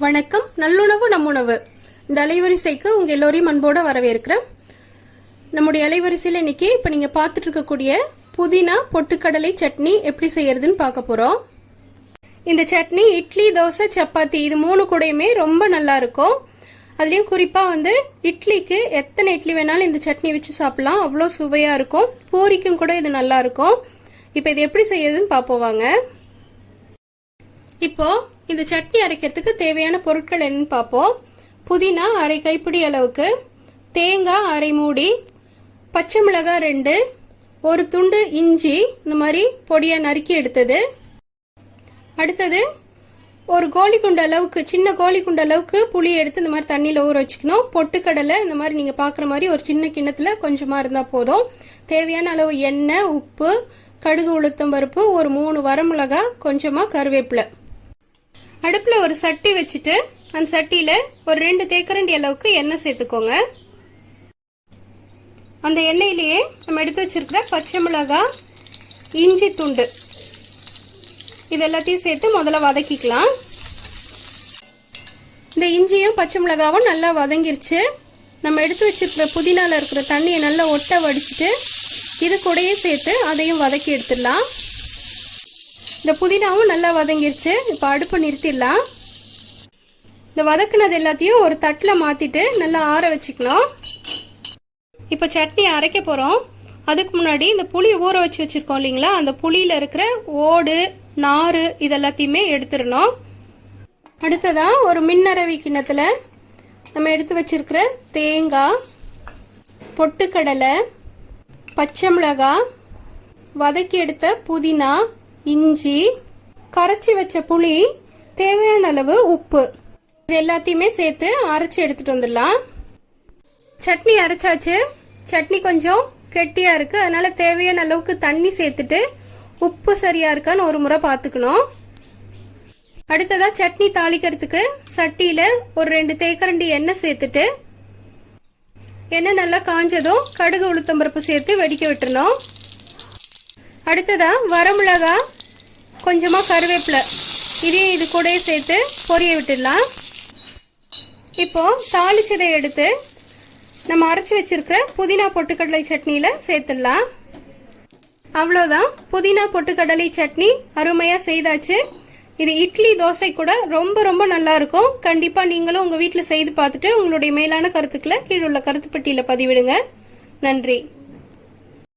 வணக்கம். நல்லுணவு நம்முணவு இந்த அலைவரிசைக்கு உங்க எல்லோரையும் அன்போட வரவேற்கிறேன். நம்முடைய அலைவரிசையில் இன்னைக்கு இப்ப நீங்க பார்த்துட்டு இருக்கக்கூடிய புதினா பொட்டுக்கடலை சட்னி எப்படி செய்யறதுன்னு பார்க்க போறோம். இந்த சட்னி இட்லி, தோசை, சப்பாத்தி இது மூணு கூடயுமே ரொம்ப நல்லா இருக்கும். அதுலயும் குறிப்பா இட்லிக்கு எத்தனை இட்லி வேணாலும் இந்த சட்னி வச்சு சாப்பிடலாம். அவ்வளோ சுவையா இருக்கும். பூரிக்கும் கூட இது நல்லா இருக்கும். இப்ப இது எப்படி செய்யறதுன்னு பார்ப்போம் வாங்க. இப்போ இந்த சட்னி அரைக்கிறதுக்கு தேவையான பொருட்கள் என்னன்னு பார்ப்போம். புதினா அரை கைப்பிடி அளவுக்கு, தேங்காய் அரை மூடி, பச்சை மிளகாய் 2, ஒரு துண்டு இஞ்சி இந்த மாதிரி பொடியா நறுக்கி எடுத்தது. அடுத்தது ஒரு கோழிக்குண்டு அளவுக்கு, சின்ன கோழிக்குண்டு அளவுக்கு புளி எடுத்து இந்த மாதிரி தண்ணியில் ஊற வச்சுக்கணும். பொட்டுக்கடலை இந்த மாதிரி நீங்க பாக்குற மாதிரி ஒரு சின்ன கிண்ணத்துல கொஞ்சமா இருந்தா போதும். தேவையான அளவு எண்ணெய், உப்பு, கடுகு, உளுத்தம் பருப்பு, ஒரு 3 வரமிளகாய், கொஞ்சமா கருவேப்பிலை. அடுப்புல ஒரு சட்டி வச்சுட்டு அந்த சட்டியில ஒரு 2 தேக்கரண்டி அளவுக்கு எண்ணெய் சேர்த்துக்கோங்க. அந்த எண்ணெயிலேயே நம்ம எடுத்து வச்சிருக்கிற பச்சை மிளகாய், இஞ்சி துண்டு இது எல்லாத்தையும் சேர்த்து முதல்ல வதக்கிக்கலாம். இந்த இஞ்சியும் பச்சை மிளகாவும் நல்லா வதங்கிருச்சு. நம்ம எடுத்து வச்சிருக்கிற புதினால இருக்கிற தண்ணியை நல்லா ஒட்ட வடிச்சிட்டு இது கூடயே சேர்த்து அதையும் வதக்கி எடுத்துடலாம். இந்த புதினாவும் நல்லா வதங்கிருச்சு. இப்ப அடுப்பு நிறுத்திடலாம். இந்த வதக்குனது எல்லாத்தையும் ஒரு தட்டுல மாத்திட்டு நல்லா ஆற வச்சுக்கணும். இப்ப சட்னி அரைக்க போறோம். அதுக்கு முன்னாடி இந்த புளி ஊற வச்சு வச்சிருக்கோம் இல்லைங்களா, அந்த புளியில இருக்கிற ஓடு, நாறு இதெல்லாத்தையுமே எடுத்துடணும். அடுத்ததா ஒரு மின்னரவி கிண்ணத்துல நம்ம எடுத்து வச்சிருக்கிற தேங்காய், பொட்டுக்கடலை, பச்சை மிளகாய், வதக்கி எடுத்த புதினா, இஞ்சி, கரைச்சி வச்ச புளி, தேவையான அளவு உப்பு இது எல்லாத்தையுமே சேர்த்து அரைச்சி எடுத்துட்டு வந்துடலாம். சட்னி அரைச்சாச்சு. சட்னி கொஞ்சம் கெட்டியா இருக்கு. அதனால தேவையான அளவுக்கு தண்ணி சேர்த்துட்டு உப்பு சரியா இருக்கான்னு ஒரு முறை பார்த்துக்கணும். அடுத்ததா சட்னி தாளிக்கிறதுக்கு சட்டியில ஒரு 2 தேக்கரண்டி எண்ணெய் சேர்த்துட்டு எண்ணெய் நல்லா காஞ்சதும் கடுகு, உளுத்தம் பருப்பு சேர்த்து வெடிக்க விட்டுறணும். அடுத்ததா வரமிளகாய், கொஞ்சமா கருவேப்பிலை இதையும் இது கூட சேர்த்து பொரிய விட்டுடலாம். இப்போ தாளிச்சதை எடுத்து நம்ம அரைச்சி வச்சிருக்கிற புதினா பொட்டுக்கடலை சட்னியில சேர்த்துடலாம். அவ்வளோதான், புதினா பொட்டுக்கடலை சட்னி அருமையா செய்தாச்சு. இது இட்லி, தோசை கூட ரொம்ப ரொம்ப நல்லா இருக்கும். கண்டிப்பா நீங்களும் உங்க வீட்டில் செய்து பார்த்துட்டு உங்களுடைய மேலான கருத்துக்களை கீழே உள்ள கருத்து பெட்டியில பதிவிடுங்க. நன்றி.